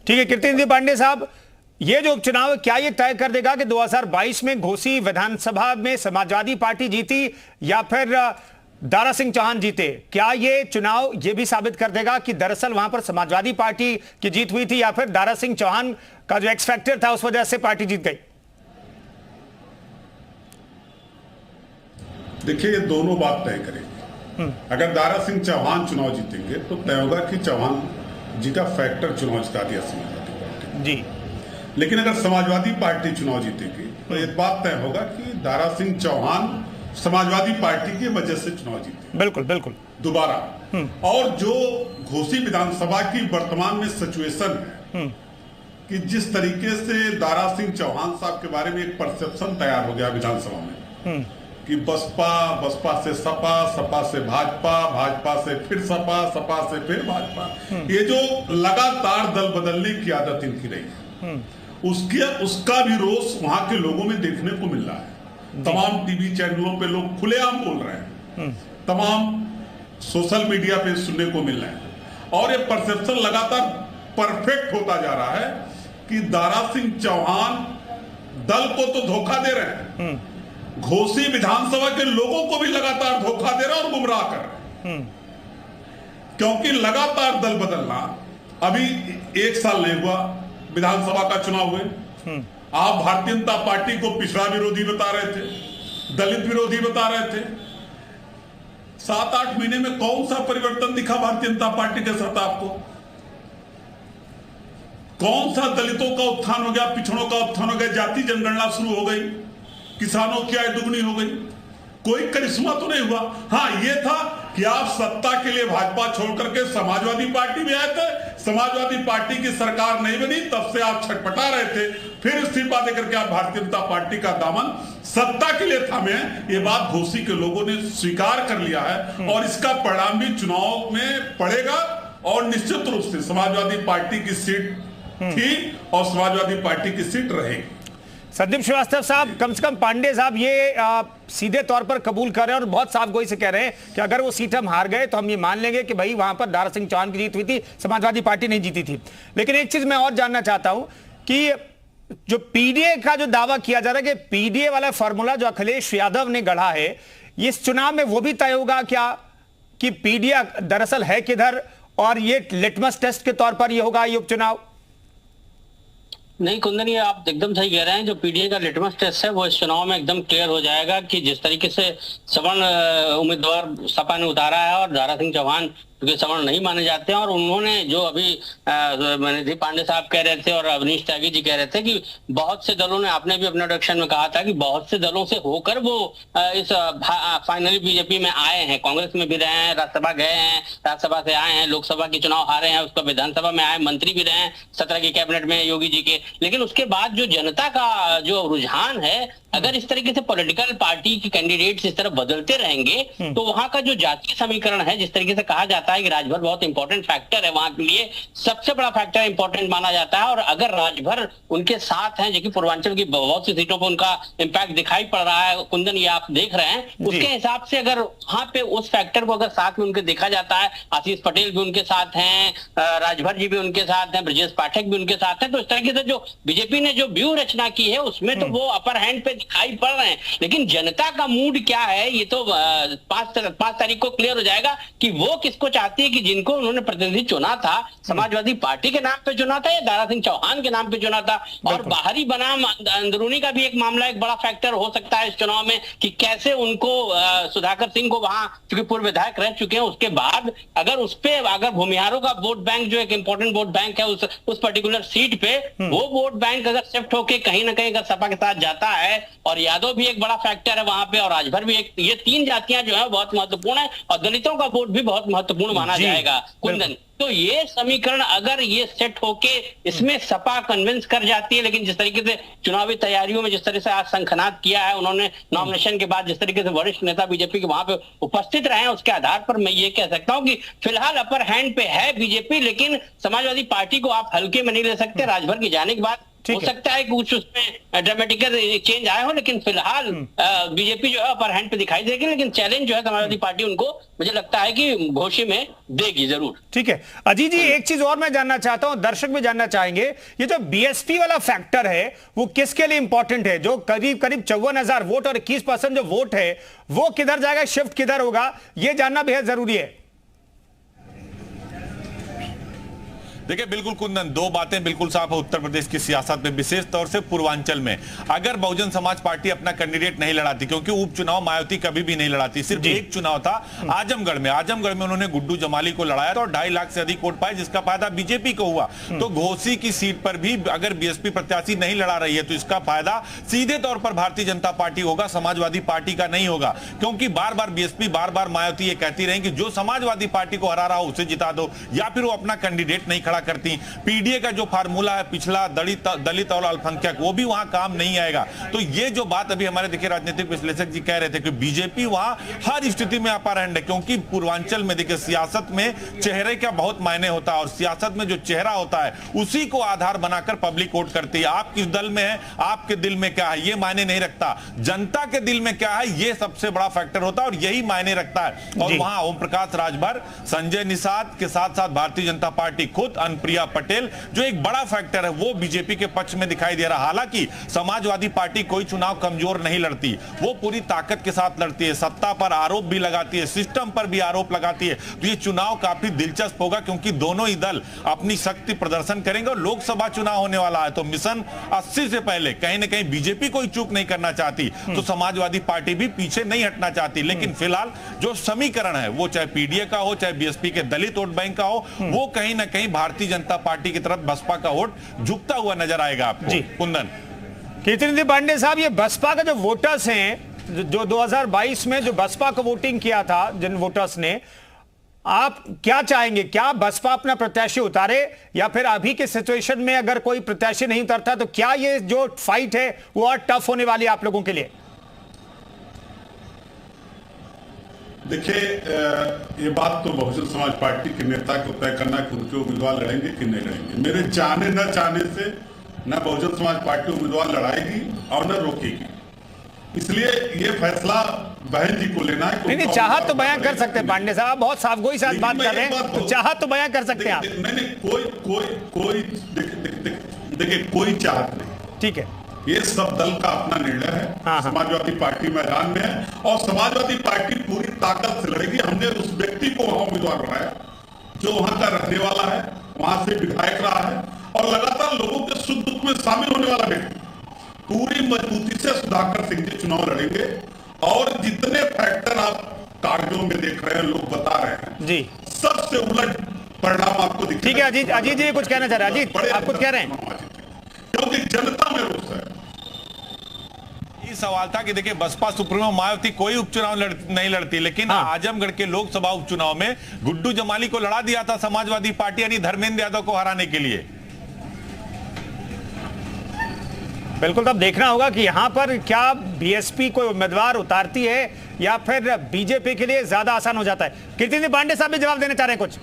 ठीक है कृष्णेंदु पांडे साहब, ये जो उपचुनाव है क्या ये तय कर देगा कि 2022 में घोसी विधानसभा में समाजवादी पार्टी जीती या फिर दारा सिंह चौहान जीते? क्या ये चुनाव ये भी साबित कर देगा कि दरअसल वहां पर समाजवादी पार्टी की जीत हुई थी या फिर दारा सिंह चौहान का जो एक्स फैक्टर था उस वजह से पार्टी जीत गई? देखिए, ये दोनों बात तय करेंगे। अगर दारा सिंह चौहान चुनाव जीतेंगे तो तय होगा कि चौहान जी का फैक्टर चुनाव जिता दिया समाजवादी पार्टी जी। लेकिन अगर समाजवादी पार्टी चुनाव जीतेगी तो ये बात तय होगा कि दारा सिंह चौहान समाजवादी पार्टी की वजह से चुनाव जीते। बिल्कुल बिल्कुल दोबारा। और जो घोसी विधानसभा की वर्तमान में सिचुएशन है कि जिस तरीके से दारा सिंह चौहान साहब के बारे में एक परसेप्शन तैयार हो गया विधानसभा में कि बसपा से सपा, सपा से भाजपा, भाजपा से फिर सपा, सपा से फिर भाजपा, ये जो लगातार दल बदलने की आदत इनकी रही है उसका भी रोष वहां के लोगों में देखने को मिल रहा है। तमाम टीवी चैनलों पे लोग खुलेआम बोल रहे हैं, तमाम सोशल मीडिया पे सुनने को मिल रहे हैं और ये परसेप्शन लगातार परफेक्ट होता जा रहा है कि दारा सिंह चौहान दल को तो धोखा दे रहे हैं, घोसी विधानसभा के लोगों को भी लगातार धोखा दे रहा है और गुमराह कर रहे हैं। क्योंकि लगातार दल बदलना, अभी 1 साल नहीं हुआ विधानसभा का चुनाव हुए, आप भारतीय जनता पार्टी को पिछड़ा विरोधी बता रहे थे, दलित विरोधी बता रहे थे। 7-8 महीने में कौन सा परिवर्तन दिखा भारतीय जनता पार्टी के साथ आपको? कौन सा दलितों का उत्थान हो गया, पिछड़ों का उत्थान हो गया, जाति जनगणना शुरू हो गई, किसानों की आय दुगनी हो गई? कोई करिश्मा तो नहीं हुआ। हाँ, ये था कि आप सत्ता के लिए भाजपा छोड़ करके समाजवादी पार्टी में आए थे, समाजवादी पार्टी की सरकार नहीं बनी, तब से आप छटपटा रहे थे, फिर इस्तीफा देकर के आप भारतीय जनता पार्टी का दामन सत्ता के लिए थामे हैं। ये बात घोसी के लोगों ने स्वीकार कर लिया है और इसका परिणाम भी चुनाव में पड़ेगा और निश्चित रूप से समाजवादी पार्टी की सीट थी और समाजवादी पार्टी की सीट रहेगी। संदीप श्रीवास्तव साहब, कम से कम पांडे साहब ये सीधे तौर पर कबूल कर रहे हैं और बहुत साफ गोई से कह रहे हैं कि अगर वो सीट हम हार गए तो हम ये मान लेंगे कि भाई वहां पर दारा सिंह चौहान की जीत हुई थी, समाजवादी पार्टी नहीं जीती थी। लेकिन एक चीज मैं और जानना चाहता हूं कि जो पीडीए का जो दावा किया जा रहा है कि पीडीए वाला फॉर्मूला जो अखिलेश यादव ने गढ़ा है, इस चुनाव में वो भी तय होगा क्या कि पीडीए दरअसल है किधर, और ये लिटमस टेस्ट के तौर पर ये होगा ये उपचुनाव? नहीं कुंदन, ये आप एकदम सही कह रहे हैं। जो पीडीए का लिटमस टेस्ट है वो इस चुनाव में एकदम क्लियर हो जाएगा कि जिस तरीके से सवर्ण उम्मीदवार सपा ने उतारा है और दारा सिंह चौहान क्योंकि सवर्ण नहीं माने जाते हैं, और उन्होंने जो अभी निधि पांडे साहब कह रहे थे और अवनीश त्यागी जी कह रहे थे कि बहुत से दलों ने, आपने भी अपने इंट्रोडक्शन में कहा था कि बहुत से दलों से होकर वो इस फाइनली बीजेपी में आए हैं, कांग्रेस में भी रहे हैं, राज्यसभा गए हैं, राज्यसभा से आए हैं, लोकसभा के चुनाव हारे हैं, उसको विधानसभा में आए, मंत्री भी रहे हैं 17 की कैबिनेट में योगी जी के। लेकिन उसके बाद जो जनता का जो रुझान है, अगर इस तरीके से पॉलिटिकल पार्टी के कैंडिडेट्स इस तरह बदलते रहेंगे तो वहां का जो जातीय समीकरण है, जिस तरीके से कहा जाता है कि राजभर बहुत इंपॉर्टेंट फैक्टर है, वहां के लिए सबसे बड़ा फैक्टर इंपॉर्टेंट माना जाता है, और अगर राजभर उनके साथ हैं, जो कि पूर्वांचल की बहुत सी सीटों पर उनका इंपैक्ट दिखाई पड़ रहा है, कुंदन ये आप देख रहे हैं, उसके हिसाब से अगर वहां पे उस फैक्टर को अगर साथ में उनके देखा जाता है, आशीष पटेल भी उनके साथ हैं, राजभर जी भी उनके साथ हैं, ब्रजेश पाठक भी उनके साथ हैं, तो इस तरीके से जो बीजेपी ने जो व्यूह रचना की है उसमें तो वो अपर हैंड पे दिखाई पड़ रहे हैं। लेकिन जनता का मूड क्या है ये तो 5 तारीख को क्लियर हो जाएगा कि वो किसको चाहती है, कि जिनको उन्होंने प्रतिनिधि चुना था समाजवादी पार्टी के नाम पे चुना था या दारा सिंह चौहान के नाम पे चुना था। और बाहरी बनाम अंदरूनी का भी एक मामला, एक बड़ा फैक्टर हो सकता है इस चुनाव में कि कैसे उनको सुधाकर सिंह को वहां चूंकि पूर्व विधायक रह चुके हैं, उसके बाद अगर उस पे अगर भूमिहारों का वोट बैंक जो एक इंपॉर्टेंट वोट बैंक है उस पर्टिकुलर सीट पे वो वोट बैंक अगर शिफ्ट होके कहीं ना कहीं अगर सपा के साथ जाता है, और यादव भी एक बड़ा फैक्टर है वहां पे और राजभर भी एक, ये 3 जातियां जो है बहुत महत्वपूर्ण है और दलितों का वोट भी बहुत महत्वपूर्ण माना जाएगा कुंदन। तो ये समीकरण अगर ये सेट होके इसमें सपा कन्विंस कर जाती है, लेकिन जिस तरीके से चुनावी तैयारियों में जिस तरह से आज शंखनाद किया है उन्होंने नॉमिनेशन के बाद, जिस तरीके से वरिष्ठ नेता बीजेपी के वहां पे उपस्थित रहे हैं, उसके आधार पर मैं ये कह सकता हूं कि फिलहाल अपर हैंड पे है बीजेपी, लेकिन समाजवादी पार्टी को आप हल्के में नहीं ले सकते। राजभर के जाने के बाद हो सकता है कि कुछ उसमें ड्रामेटिकल चेंज आए हो, लेकिन फिलहाल बीजेपी जो है अपर हैंड पे दिखाई देगी, लेकिन चैलेंज जो है समाजवादी पार्टी उनको मुझे लगता है कि घोषी में देगी जरूर। ठीक है अजीत जी, एक चीज और मैं जानना चाहता हूं, दर्शक भी जानना चाहेंगे, ये जो बीएसपी वाला फैक्टर है वो किसके लिए इंपॉर्टेंट है? जो करीब 54,000 वोट और 21% जो वोट है वो किधर जाएगा, शिफ्ट किधर होगा, ये जानना बेहद जरूरी है। देखिए बिल्कुल कुंदन, दो बातें बिल्कुल साफ है उत्तर प्रदेश की सियासत में, विशेष तौर से पूर्वांचल में। अगर बहुजन समाज पार्टी अपना कैंडिडेट नहीं लड़ाती, क्योंकि उपचुनाव मायावती कभी भी नहीं लड़ाती, सिर्फ एक चुनाव था आजमगढ़ में उन्होंने गुड्डू जमाली को लड़ाया था और 2.5 लाख से अधिक वोट पाए, जिसका फायदा बीजेपी को हुआ। तो घोसी की सीट पर भी अगर बीएसपी प्रत्याशी नहीं लड़ा रही है तो इसका फायदा सीधे तौर पर भारतीय जनता पार्टी होगा, समाजवादी पार्टी का नहीं होगा। क्योंकि बार बार बीएसपी, बार बार मायावती ये कहती रही कि जो समाजवादी पार्टी को हरा रहा हो उसे जिता दो, या फिर वो अपना कैंडिडेट नहीं करती। पीडीए का जो फार्मूला है पिछला, दलित और अल्पसंख्यक, वो भी वहां काम नहीं आएगा। तो ये जो बात अभी हमारे देखिए राजनीतिक विश्लेषक जी कह रहे थे कि बीजेपी वहां हर स्थिति में अपर हैंड है, क्योंकि पूर्वांचल में देखिए सियासत में चेहरे का बहुत मायने होता है और सियासत में जो चेहरा होता है उसी को आधार बनाकर पब्लिक वोट करती है। आप किस दल में है, आपके दिल में क्या है, ये मायने नहीं रखता, जनता के दिल में क्या है ये सबसे बड़ा फैक्टर होता है और यही मायने रखता है। और वहां ओम प्रकाश राजभर, संजय निषाद के साथ साथ भारतीय जनता पार्टी खुद, अनुप्रिया पटेल, जो एक बड़ा फैक्टर है वो बीजेपी के पक्ष में दिखाई दे रहा। हालांकि समाजवादी पार्टी कोई चुनाव कमजोर नहीं लड़ती, वो पूरी ताकत के साथ लड़ती है, सत्ता पर आरोप भी लगाती है, सिस्टम पर भी आरोप लगाती है। तो ये चुनाव काफी दिलचस्प होगा, क्योंकि दोनों ही दल अपनी शक्ति प्रदर्शन करेंगे और लोकसभा चुनाव होने वाला है। तो मिशन 80 से पहले कहीं ना कहीं बीजेपी कोई चूक नहीं करना चाहती, तो समाजवादी पार्टी भी पीछे नहीं हटना चाहती। लेकिन फिलहाल जो समीकरण है वो चाहे पीडीए का हो, चाहे बीएसपी के दलित वोट बैंक का हो, वो कहीं ना कहीं भारतीय जनता पार्टी की तरफ बसपा का वोट झुकता हुआ नजर आएगा आपको। जी कुंदन। कीर्तिनिधि पांडे साहब, ये बसपा का जो वोटर्स हैं जो 2022 में जो बसपा को वोटिंग किया था, जिन वोटर्स ने, आप क्या चाहेंगे, क्या बसपा अपना प्रत्याशी उतारे, या फिर अभी के सिचुएशन में अगर कोई प्रत्याशी नहीं उतरता तो क्या ये जो फाइट है वो और टफ होने वाली है आप लोगों के लिए? देखिए, ये बात तो बहुजन समाज पार्टी के नेता को तय करना कि उनके उम्मीदवार लड़ेंगे कि नहीं लड़ेंगे। मेरे चाहने न चाहने से न बहुजन समाज पार्टी उम्मीदवार लड़ाएगी और न रोकेगी, इसलिए ये फैसला बहन जी को लेना है। नहीं, चाहत तो बयां कर सकते हैं पांडे साहब, बहुत साफगोई से बात कर रहे हैं, तो चाहत तो बयां कर सकते हैं आप। नहीं, देखिए कोई चाहत नहीं, ठीक है, ये सब दल का अपना निर्णय है। समाजवादी पार्टी मैदान में है और समाजवादी पार्टी पूरी ताकत से लड़ेगी। हमने उस व्यक्ति को वहां उम्मीदवार बनाया जो वहां का रहने वाला है, वहां से विधायक रहा है और लगातार लोगों के सुख दुख में शामिल होने वाला व्यक्ति। पूरी मजबूती से सुधाकर सिंह जी चुनाव लड़ेंगे और जितने फैक्टर आप कागजों में देख रहे हैं, लोग बता रहे हैं जी, सबसे उलट परिणाम आपको दिखेगा। ठीक है अजीत जी कुछ कहना चाह रहे हैं? अजीत आप कुछ कह रहे हैं? क्योंकि जनता में रोष है। सवाल था कि देखिए बसपा सुप्रीमो मायावती कोई उपचुनाव नहीं लड़ती, लेकिन आजमगढ़ के लोकसभा उपचुनाव में गुड्डू जमाली को लड़ा दिया था समाजवादी पार्टी, यानी धर्मेंद्र यादव को हराने के लिए। बिल्कुल, तब देखना होगा कि यहां पर क्या बीएसपी कोई उम्मीदवार उतारती है या फिर बीजेपी के लिए ज्यादा आसान हो जाता है। कीर्तिनिधि पांडे साहब भी जवाब देना चाह रहे हैं कुछ?